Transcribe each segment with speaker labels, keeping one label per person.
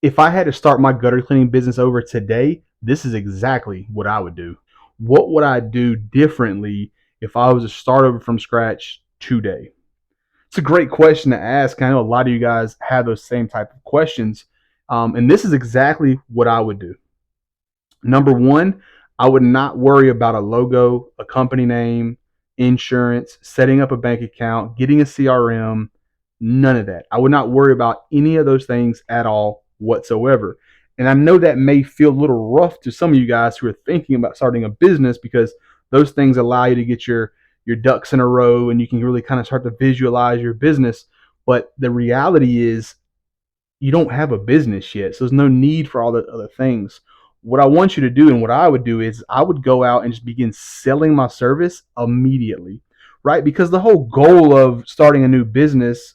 Speaker 1: If I had to start my gutter cleaning business over today, this is exactly what I would do. What would I do differently if I was to start over from scratch today? It's a great question to ask. I know a lot of you guys have those same type of questions. And this is exactly what I would do. Number one, I would not worry about a logo, a company name, insurance, setting up a bank account, getting a CRM, none of that. I would not worry about any of those things at all whatsoever. And I know that may feel a little rough to some of you guys who are thinking about starting a business, because those things allow you to get your ducks in a row and you can really kind of start to visualize your business. But the reality is you don't have a business yet, so there's no need for all the other things. What I want you to do and what I would do is I would go out and just begin selling my service immediately, right? Because the whole goal of starting a new business,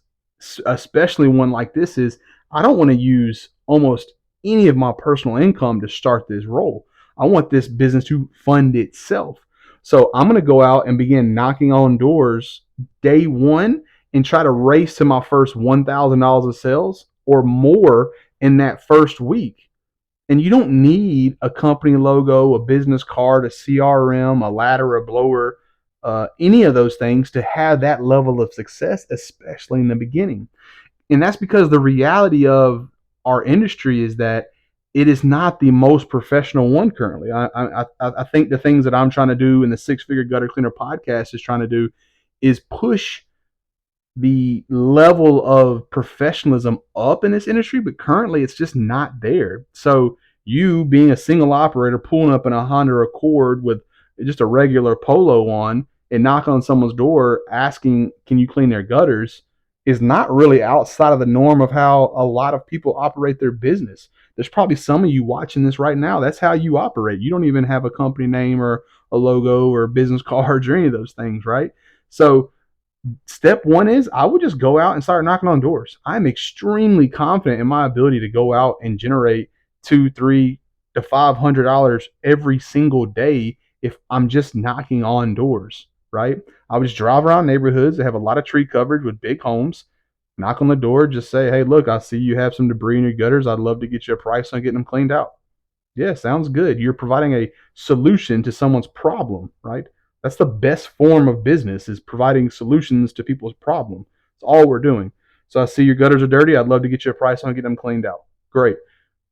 Speaker 1: especially one like this, is I don't want to use almost any of my personal income to start this role. I want this business to fund itself. So I'm going to go out and begin knocking on doors day one and try to race to my first $1,000 of sales or more in that first week. And you don't need a company logo, a business card, a CRM, a ladder, a blower, any of those things to have that level of success, especially in the beginning. And that's because the reality of our industry is that it is not the most professional one currently. I think the things that I'm trying to do in the Six Figure Gutter Cleaner podcast is trying to do is push the level of professionalism up in this industry, but currently it's just not there. So you being a single operator pulling up in a Honda Accord with just a regular polo on and knock on someone's door asking, can you clean their gutters, is not really outside of the norm of how a lot of people operate their business. There's probably some of you watching this right now. That's how you operate. You don't even have a company name or a logo or business cards or any of those things, right? So step one is I would just go out and start knocking on doors. I'm extremely confident in my ability to go out and generate two, $300 to $500 every single day if I'm just knocking on doors, right? I would just drive around neighborhoods that have a lot of tree coverage with big homes, knock on the door, just say, hey, look, I see you have some debris in your gutters. I'd love to get you a price on getting them cleaned out. Yeah, sounds good. You're providing a solution to someone's problem, right? That's the best form of business, is providing solutions to people's problem. That's all we're doing. So I see your gutters are dirty. I'd love to get you a price on getting them cleaned out. Great.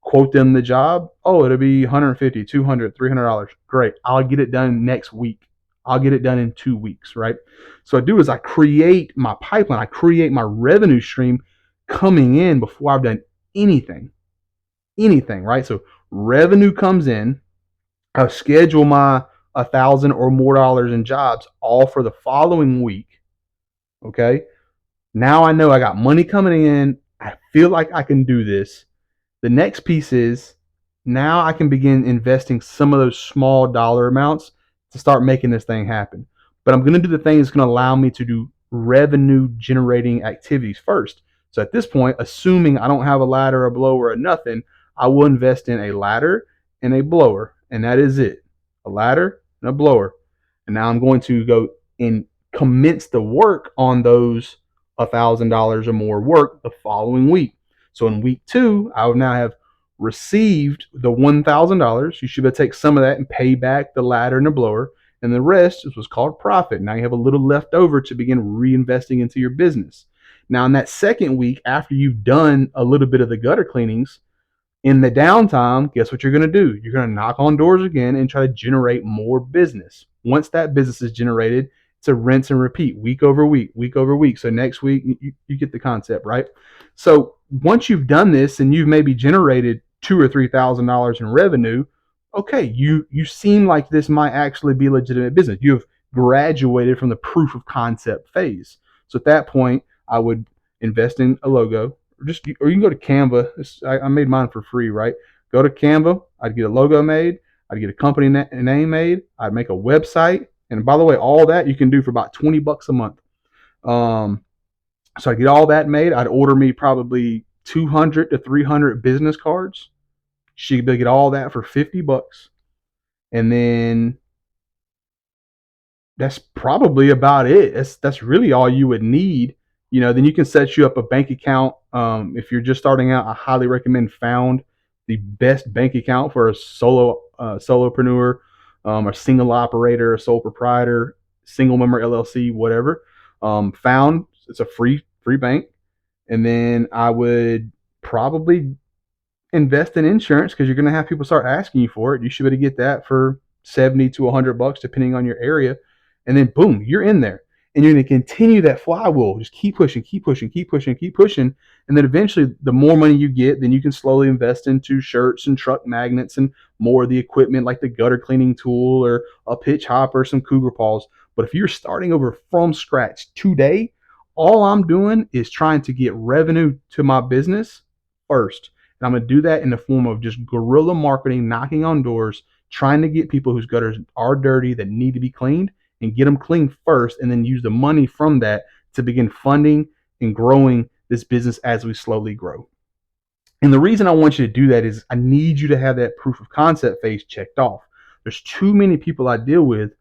Speaker 1: Quote them the job. Oh, it'll be 150, 200, $300. Great. I'll get it done next week. I'll get it done in 2 weeks, right? So I do is I create my pipeline. I create my revenue stream coming in before I've done anything. Anything, right? So revenue comes in. I schedule my $1,000 or more dollars in jobs all for the following week. Okay. Now I know I got money coming in. I feel like I can do this. The next piece is now I can begin investing some of those small dollar amounts to start making this thing happen. But I'm going to do the thing that's going to allow me to do revenue generating activities first. So at this point, assuming I don't have a ladder, a blower, or nothing, I will invest in a ladder and a blower, and that is it. A ladder and a blower. And now I'm going to go and commence the work on those $1,000 or more work the following week. So in week two, I will now have received the $1,000. You should be able to take some of that and pay back the ladder and the blower. And the rest is what's called profit. Now you have a little left over to begin reinvesting into your business. Now in that second week, after you've done a little bit of the gutter cleanings, in the downtime, guess what you're going to do? You're going to knock on doors again and try to generate more business. Once that business is generated, it's a rinse and repeat, week over week, week over week. So next week, you get the concept, right? So once you've done this and you've maybe generated $2,000 or $3,000 in revenue, okay, you seem like this might actually be legitimate business. You've graduated from the proof of concept phase. So at that point, I would invest in a logo, or you can go to Canva. I made mine for free, right? Go to Canva. I'd get a logo made. I'd get a company name made. I'd make a website. And by the way, all that you can do for about $20 a month. So I get all that made. I'd order me probably 200 to 300 business cards. She could get all that for $50. And then that's probably about it. That's really all you would need Then you can set you up a bank account. If you're just starting out, I highly recommend Found, the best bank account for a solopreneur, a single operator, a sole proprietor, single member LLC, whatever. Found, it's a free bank. And then I would probably invest in insurance because you're going to have people start asking you for it. You should be able to get that for 70 to $100 depending on your area. And then boom, you're in there. And you're going to continue that flywheel. Just keep pushing, keep pushing, keep pushing, keep pushing. And then eventually, the more money you get, then you can slowly invest into shirts and truck magnets and more of the equipment like the gutter cleaning tool or a pitch hopper, some cougar paws. But if you're starting over from scratch today, all I'm doing is trying to get revenue to my business first. And I'm going to do that in the form of just guerrilla marketing, knocking on doors, trying to get people whose gutters are dirty that need to be cleaned and get them cleaned first, and then use the money from that to begin funding and growing this business as we slowly grow. And the reason I want you to do that is I need you to have that proof of concept phase checked off. There's too many people I deal with.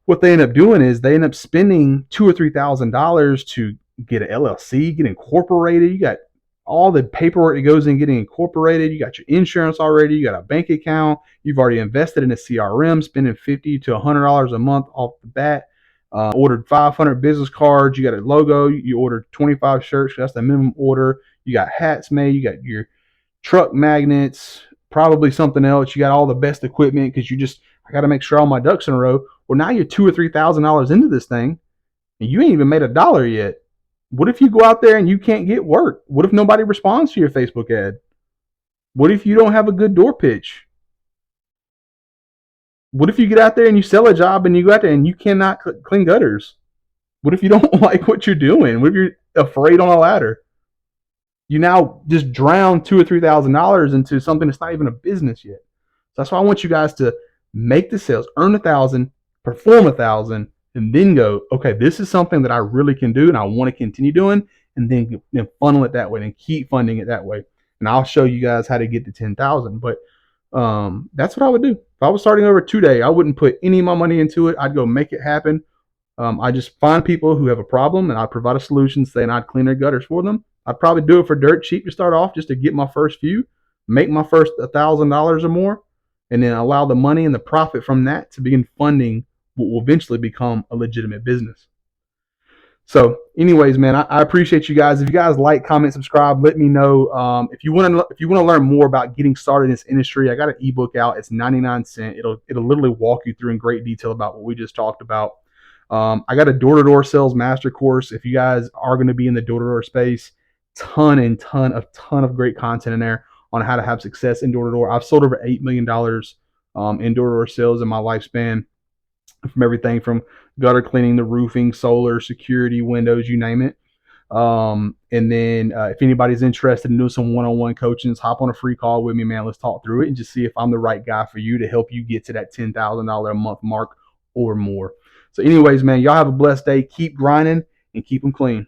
Speaker 1: What they end up doing is they end up spending $2,000 or $3,000 to get an LLC, get incorporated. You got all the paperwork that goes in getting incorporated. You got your insurance already. You got a bank account. You've already invested in a CRM, spending $50 to $100 a month off the bat. Ordered 500 business cards. You got a logo. You ordered 25 shirts. That's the minimum order. You got hats made. You got your truck magnets, probably something else. You got all the best equipment because I got to make sure all my ducks in a row. Well, now you're $2,000 or $3,000 into this thing, and you ain't even made $1 yet. What if you go out there and you can't get work? What if nobody responds to your Facebook ad? What if you don't have a good door pitch? What if you get out there and you sell a job and you go out there and you cannot clean gutters? What if you don't like what you're doing? What if you're afraid on a ladder? You now just drown $2,000 or $3,000 into something that's not even a business yet. So that's why I want you guys to make the sales, earn 1,000, perform 1,000, and then go, okay, this is something that I really can do and I want to continue doing, and then funnel it that way and keep funding it that way. And I'll show you guys how to get to 10,000. But that's what I would do. If I was starting over today, I wouldn't put any of my money into it. I'd go make it happen. I just find people who have a problem and I'd provide a solution, saying I'd clean their gutters for them. I'd probably do it for dirt cheap to start off, just to get my first few, make my first $1,000 or more, and then allow the money and the profit from that to begin funding what will eventually become a legitimate business. So, anyways, man, I appreciate you guys. If you guys like, comment, subscribe, let me know. If you want to learn more about getting started in this industry, I got an ebook out. It's 99 cents. It'll literally walk you through in great detail about what we just talked about. I got a door-to-door sales master course. If you guys are going to be in the door-to-door space, ton of great content in there on how to have success in door-to-door. I've sold over $8 million in door-to-door sales in my lifespan, from everything from gutter cleaning, the roofing, solar, security, windows, you name it. And then if anybody's interested in doing some one-on-one coaching, hop on a free call with me, man. Let's talk through it and just see if I'm the right guy for you to help you get to that $10,000 a month mark or more. So anyways, man, y'all have a blessed day. Keep grinding and keep them clean.